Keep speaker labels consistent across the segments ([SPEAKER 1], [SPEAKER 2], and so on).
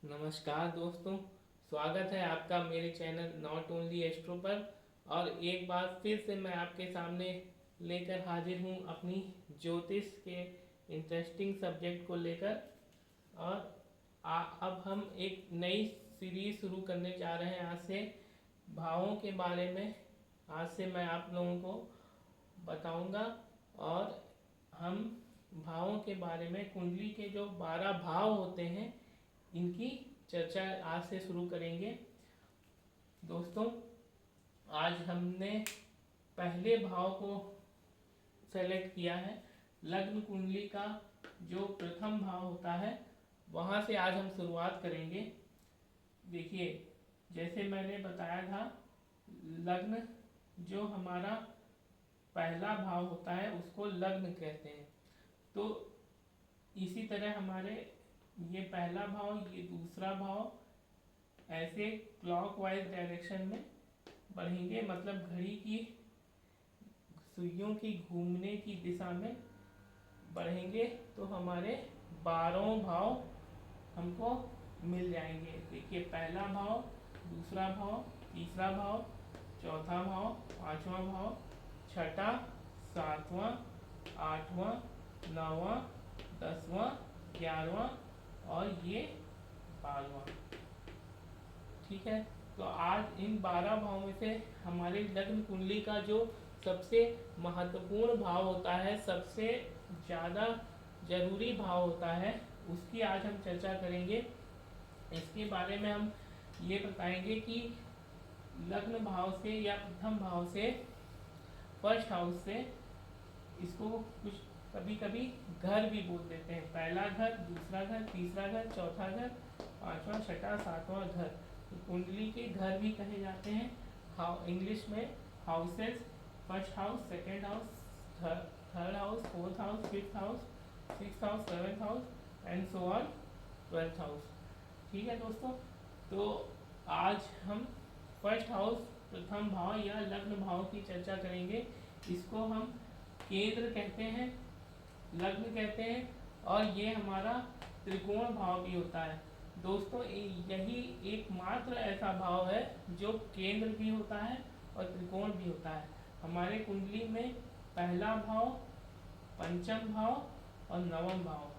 [SPEAKER 1] नमस्कार दोस्तों, स्वागत है आपका मेरे चैनल नॉट ओनली एस्ट्रो पर। और एक बार फिर से मैं आपके सामने लेकर हाजिर हूँ अपनी ज्योतिष के इंटरेस्टिंग सब्जेक्ट को लेकर। और अब हम एक नई सीरीज शुरू करने जा रहे हैं। आज से भावों के बारे में आज से मैं आप लोगों को बताऊंगा। और हम भावों के बारे में, कुंडली के जो 12 भाव होते हैं, इनकी चर्चा आज से शुरू करेंगे। दोस्तों, आज हमने पहले भाव को सेलेक्ट किया है। लग्न कुंडली का जो प्रथम भाव होता है, वहाँ से आज हम शुरुआत करेंगे। देखिए, जैसे मैंने बताया था, लग्न जो हमारा पहला भाव होता है उसको लग्न कहते हैं। तो इसी तरह हमारे ये पहला भाव, ये दूसरा भाव, ऐसे क्लॉकवाइज डायरेक्शन में बढ़ेंगे, मतलब घड़ी की सुइयों की घूमने की दिशा में बढ़ेंगे। तो हमारे 12 भाव हमको मिल जाएंगे। देखिए, पहला भाव, दूसरा भाव, तीसरा भाव, चौथा भाव, पांचवा भाव, छठा, सातवां, आठवां, नौवां, 10वां, 11वां और ये 12वां। ठीक है, तो आज इन 12 भाव में से हमारे लग्न कुंडली का जो सबसे महत्वपूर्ण भाव होता है, सबसे ज़्यादा जरूरी भाव होता है, उसकी आज हम चर्चा करेंगे। इसके बारे में हम ये बताएंगे कि लग्न भाव से या प्रथम भाव से, फर्स्ट हाउस से, इसको कुछ कभी कभी घर भी बोल देते हैं। पहला घर, दूसरा घर, तीसरा घर, चौथा घर, पांचवा, छठा, सातवां घर। तो कुंडली के घर भी कहे जाते हैं। इंग्लिश में houses, first house, second house, third house, fourth house, fifth house, six house, seventh house and so on, 12th house. ठीक है दोस्तों, तो आज हम फर्स्ट हाउस, प्रथम भाव या लग्न भाव की चर्चा करेंगे। इसको हम केंद्र कहते हैं, लग्न कहते हैं, और ये हमारा त्रिकोण भाव भी होता है। दोस्तों, यही एकमात्र ऐसा भाव है जो केंद्र भी होता है और त्रिकोण भी होता है। हमारे कुंडली में पहला भाव, पंचम भाव और नवम भाव,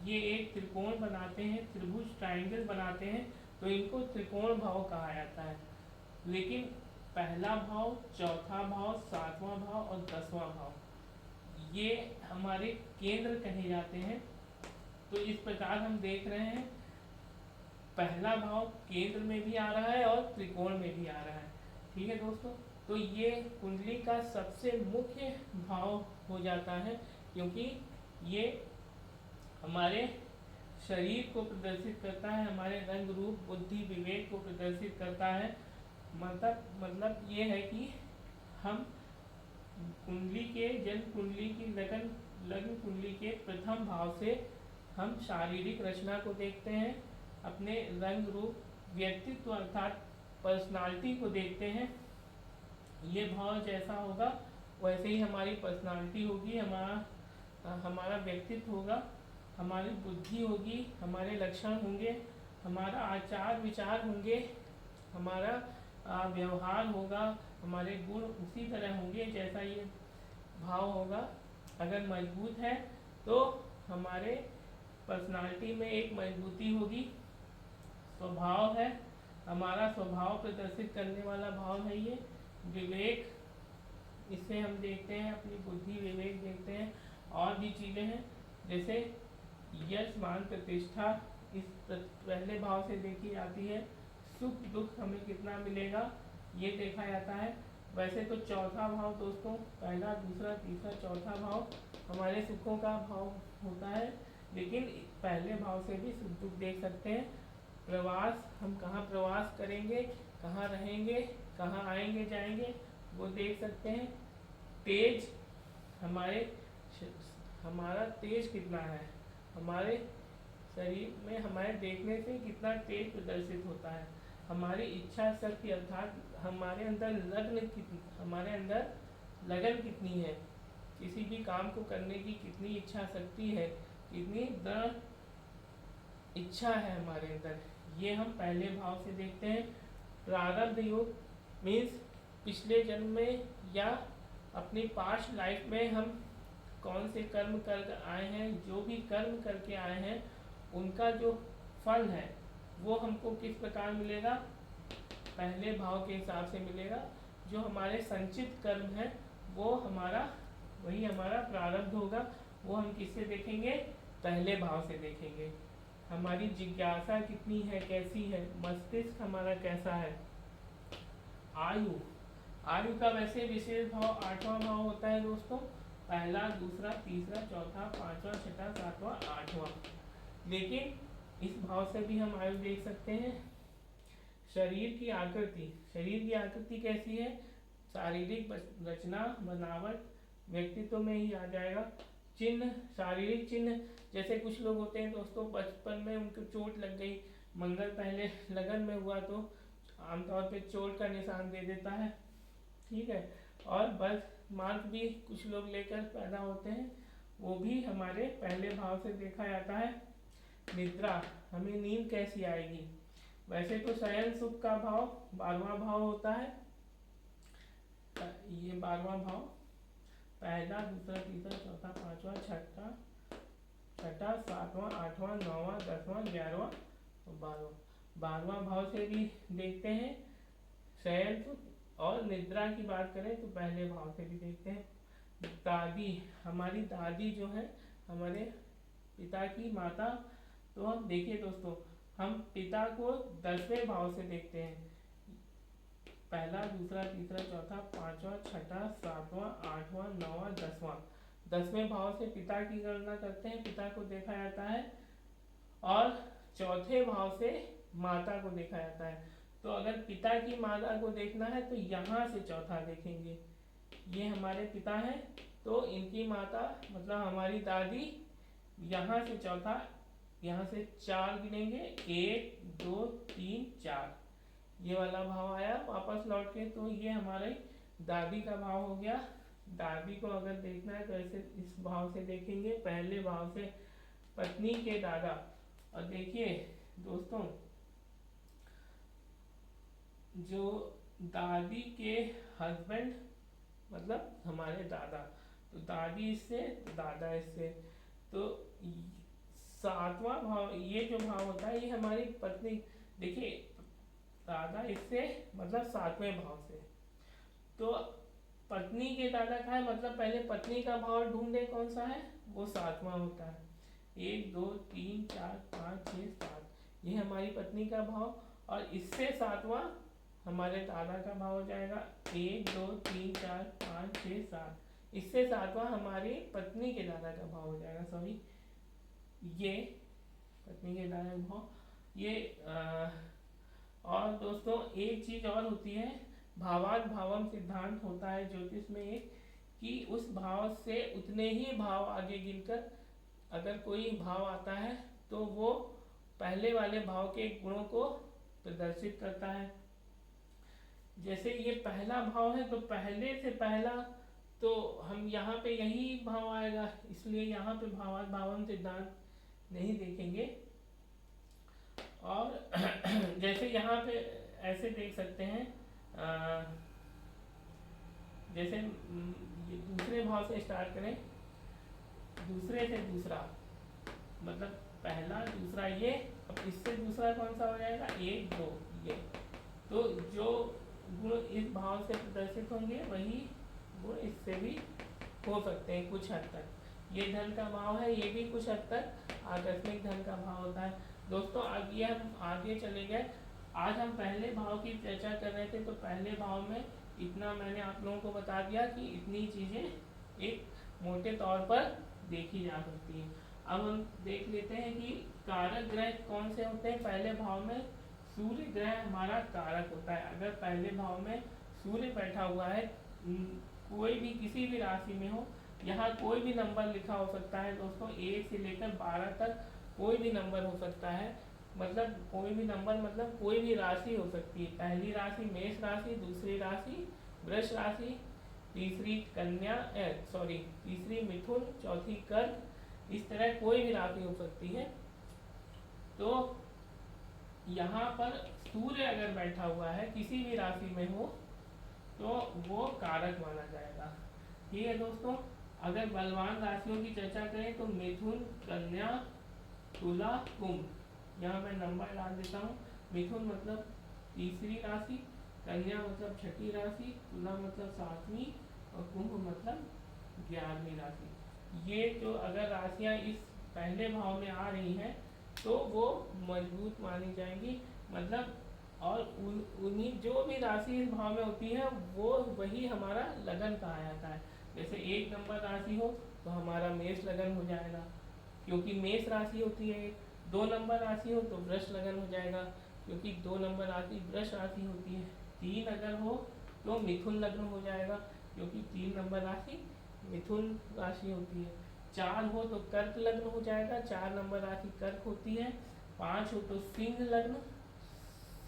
[SPEAKER 1] ये एक त्रिकोण बनाते हैं, त्रिभुज, ट्राइंगल बनाते हैं। तो इनको त्रिकोण भाव कहा जाता है। लेकिन पहला भाव, चौथा भाव, सातवां भाव और 10वां भाव, ये हमारे केंद्र कहे जाते हैं। तो इस प्रकार हम देख रहे हैं, पहला भाव केंद्र में भी आ रहा है और त्रिकोण में भी आ रहा है। ठीक है दोस्तों, तो ये कुंडली का सबसे मुख्य भाव हो जाता है, क्योंकि ये हमारे शरीर को प्रदर्शित करता है, हमारे रंग रूप, बुद्धि, विवेक को प्रदर्शित करता है। मतलब ये है कि हम कुंडली के, जन्म कुंडली की, लग्न कुंडली के प्रथम भाव से हम शारीरिक रचना को देखते हैं, अपने रंग रूप, व्यक्तित्व अर्थात पर्सनालिटी को देखते हैं। ये भाव जैसा होगा वैसे ही हमारी पर्सनालिटी होगी, हमारा व्यक्तित्व होगा, हमारी बुद्धि होगी, हमारे लक्षण होंगे, हमारा आचार विचार होंगे, हमारा व्यवहार होगा, हमारे गुण उसी तरह होंगे जैसा ये भाव होगा। अगर मजबूत है तो हमारे पर्सनालिटी में एक मजबूती होगी। स्वभाव है, हमारा स्वभाव प्रदर्शित करने वाला भाव है ये। विवेक, इससे हम देखते हैं, अपनी बुद्धि, विवेक देखते हैं। और भी चीज़ें हैं, जैसे यश, मान, प्रतिष्ठा, इस पहले भाव से देखी जाती है। सुख दुख हमें कितना मिलेगा, ये देखा जाता है। वैसे तो चौथा भाव दोस्तों, पहला, दूसरा, तीसरा, चौथा भाव हमारे सुखों का भाव होता है, लेकिन पहले भाव से भी सुख दुख देख सकते हैं। प्रवास, हम कहाँ प्रवास करेंगे, कहाँ रहेंगे, कहाँ आएंगे जाएंगे, वो देख सकते हैं। तेज, हमारा तेज कितना है, हमारे शरीर में हमारे देखने से कितना तेज प्रदर्शित होता है। हमारी इच्छा शक्ति अर्थात हमारे अंदर लगन कितनी है, किसी भी काम को करने की कितनी इच्छा शक्ति है, कितनी दृढ़ इच्छा है हमारे अंदर, ये हम पहले भाव से देखते हैं। प्रारब्ध योग मीन्स पिछले जन्म में या अपनी पास्ट लाइफ में हम कौन से कर्म कर आए हैं, जो भी कर्म करके आए हैं उनका जो फल है वो हमको किस प्रकार मिलेगा, पहले भाव के हिसाब से मिलेगा। जो हमारे संचित कर्म है वो हमारा, वही हमारा प्रारब्ध होगा, वो हम किससे देखेंगे, पहले भाव से देखेंगे। हमारी जिज्ञासा कितनी है, कैसी है, मस्तिष्क हमारा कैसा है। आयु, आयु का वैसे विशेष भाव 8वां भाव होता है दोस्तों, पहला, दूसरा, तीसरा, चौथा, पांचवा, छठा, सातवां, 8वां। लेकिन इस भाव से भी हम आयु देख सकते हैं। शरीर की आकृति, शरीर की आकृति कैसी है, शारीरिक रचना, बनावट, व्यक्तित्व में ही आ जाएगा। चिन्ह, शारीरिक चिन्ह, जैसे कुछ लोग होते हैं दोस्तों बचपन में उनको चोट लग गई, मंगल पहले लगन में हुआ तो आमतौर पे चोट का निशान दे देता है, ठीक है। और बर्थ मार्क भी कुछ लोग लेकर पैदा होते हैं, वो भी हमारे पहले भाव से देखा जाता है। निद्रा, हमें नींद कैसी आएगी, वैसे तो शयन सुख का भाव 12वां भाव होता है, ये 12वां भाव, पहला, दूसरा, तीसरा, चौथा, पांचवा, छठा, 7वां, 8वां, 9वां, 10वां, 11वां और 12वां भाव से भी देखते हैं शयन सुख। और निद्रा की बात करें तो पहले भाव से भी देखते हैं। दादी, हमारी दादी जो है हमारे पिता की माता, तो हम देखिए दोस्तों हम पिता को 10वें भाव से देखते हैं, पहला, दूसरा, तीसरा, चौथा, पांचवा, छठा, 7वां, 8वां, 9वां, 10वां। 10वें भाव से पिता की गणना करते हैं, पिता को देखा जाता है। और चौथे भाव से माता को देखा जाता है। तो अगर पिता की माता को देखना है तो यहाँ से चौथा देखेंगे, ये हमारे पिता हैं तो इनकी माता मतलब हमारी दादी, यहाँ से चौथा, यहाँ से 4 गिनेंगे, 1 2 3 4, ये वाला भाव आया वापस लौट के, तो ये हमारे दादी का भाव हो गया। दादी को अगर देखना है तो ऐसे इस भाव से देखेंगे, पहले भाव से पत्नी के दादा। और देखिए दोस्तों जो दादी के हस्बैंड मतलब हमारे दादा, तो दादी इससे, दादा इससे, तो 7वां भाव, ये जो भाव होता है ये हमारी पत्नी, देखिए दादा इससे मतलब 7वें भाव से, तो पत्नी के दादा का है मतलब पहले पत्नी का भाव ढूंढे कौन सा है, वो 7वां होता है। 1 2 3 4 5 6 7, ये हमारी पत्नी का भाव। और इससे 7वां हमारे दादा का भाव हो जाएगा, 1 2 3 4 5 6 7, इससे 7वां हमारी पत्नी के दादा का भाव हो जाएगा, सॉरी ये पत्नी के दादा का भाव ये और दोस्तों एक चीज और होती है, भावार्थ भावम सिद्धांत होता है ज्योतिष में एक, कि उस भाव से उतने ही भाव आगे गिनकर अगर कोई भाव आता है तो वो पहले वाले भाव के गुणों को प्रदर्शित करता है। जैसे ये पहला भाव है तो पहले से पहला, तो हम यहाँ पे यही भाव आएगा, इसलिए यहाँ पे भावार्थ भावम सिद्धांत नहीं देखेंगे। और जैसे यहाँ पे ऐसे देख सकते हैं, जैसे ये दूसरे भाव से स्टार्ट करें, दूसरे से दूसरा मतलब पहला दूसरा ये, अब इससे दूसरा कौन सा हो जाएगा, 1 2, ये, तो जो गुण इस भाव से प्रदर्शित होंगे वही गुण इससे भी हो सकते हैं कुछ हद तक। ये धन का भाव है, ये भी कुछ हद तक आकस्मिक धन का भाव होता है। दोस्तों आगे हम आगे चले गए, आज हम पहले भाव की चर्चा कर रहे थे, तो पहले भाव में इतना मैंने आप लोगों को बता दिया कि इतनी चीज़ें एक मोटे तौर पर देखी जा सकती हैं। अब हम देख लेते हैं कि कारक ग्रह कौन से होते हैं। पहले भाव में सूर्य ग्रह हमारा कारक होता है। अगर पहले भाव में सूर्य बैठा हुआ है, कोई भी किसी भी राशि में हो, यहाँ कोई भी नंबर लिखा हो सकता है दोस्तों, 1 से लेकर 12 तक कोई भी नंबर हो सकता है, मतलब कोई भी नंबर मतलब कोई भी राशि हो सकती है। पहली राशि मेष राशि, दूसरी राशि वृष राशि, तीसरी कन्या तीसरी मिथुन, चौथी कर्क, इस तरह कोई भी राशि हो सकती है। तो यहाँ पर सूर्य अगर बैठा हुआ है किसी भी राशि में हो तो वो कारक माना जाएगा। ठीक है दोस्तों, अगर बलवान राशियों की चर्चा करें तो मिथुन, कन्या, तुला, कुंभ। यहाँ मैं नंबर डाल देता हूँ। मिथुन मतलब तीसरी राशि, कन्या मतलब छठी राशि, तुला मतलब सातवीं और कुंभ मतलब 11वीं राशि। ये जो अगर राशियाँ इस पहले भाव में आ रही हैं तो वो मजबूत मानी जाएंगी, मतलब और उन्हीं जो भी राशि इस भाव में होती है वो वही हमारा लगन कहा जाता है। जैसे 1 नंबर राशि हो तो हमारा मेष लगन हो जाएगा, क्योंकि मेष राशि होती है। 2 नंबर राशि हो तो वृष लगन हो जाएगा, क्योंकि 2 नंबर राशि वृष राशि होती है। 3 अगर हो तो मिथुन लग्न हो जाएगा, क्योंकि 3 नंबर राशि मिथुन राशि होती है। 4 हो तो कर्क लग्न हो जाएगा, 4 नंबर राशि कर्क होती है। 5 हो तो सिंह लग्न,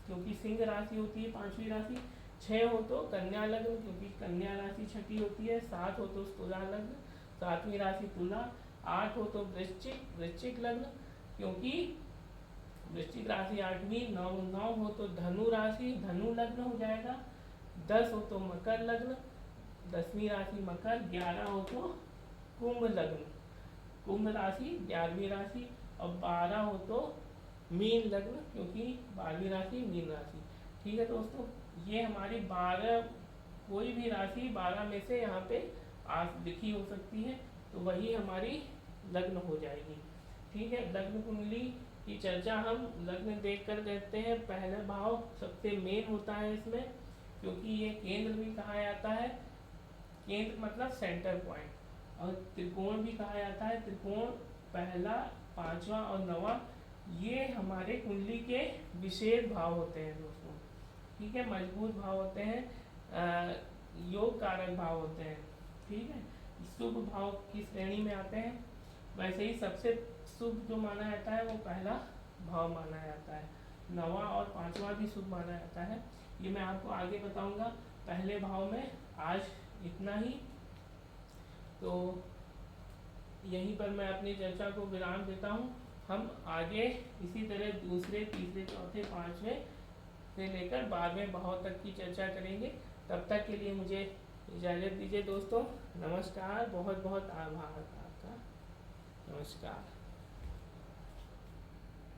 [SPEAKER 1] क्योंकि सिंह राशि होती है 5वीं राशि। 6 हो तो कन्या लग्न, क्योंकि कन्या राशि छठी होती है। 7 हो तो तुला लग्न, 7वीं राशि तुला। 8 हो तो वृश्चिक लग्न, क्योंकि वृश्चिक राशि 8वीं। 9 हो तो धनु राशि, धनु लग्न हो जाएगा। 10 हो तो मकर लग्न, 10वीं राशि मकर। 11 हो तो कुंभ लग्न, कुंभ राशि 11वीं राशि। और 12 हो तो मीन लग्न, क्योंकि 12वीं राशि मीन राशि। ठीक है दोस्तों, ये हमारी 12 कोई भी राशि 12 में से यहाँ पे आज लिखी हो सकती है, तो वही हमारी लग्न हो जाएगी। ठीक है, लग्न कुंडली की चर्चा हम लग्न देखकर करते हैं। पहला भाव सबसे मेन होता है इसमें, क्योंकि ये केंद्र भी कहा जाता है। केंद्र मतलब सेंटर पॉइंट। और त्रिकोण भी कहा जाता है। त्रिकोण पहला, 5वां और 9वां ये हमारे कुंडली के विशेष भाव होते हैं दोस्तों। ठीक है, मजबूत भाव होते हैं, योग कारक भाव होते हैं। ठीक है, शुभ भाव की श्रेणी में आते हैं। वैसे ही सबसे शुभ जो माना जाता है वो पहला भाव माना जाता है। 9वां और 5वां भी शुभ माना जाता है, ये मैं आपको आगे बताऊंगा। पहले भाव में आज इतना ही, तो यहीं पर मैं अपनी चर्चा को विराम देता हूँ। हम आगे इसी तरह दूसरे, तीसरे, चौथे, 5वें से लेकर 12वें भाव तक की चर्चा करेंगे। तब तक के लिए मुझे इजाज़त दीजिए दोस्तों। नमस्कार, बहुत बहुत आभार आपका। नमस्कार।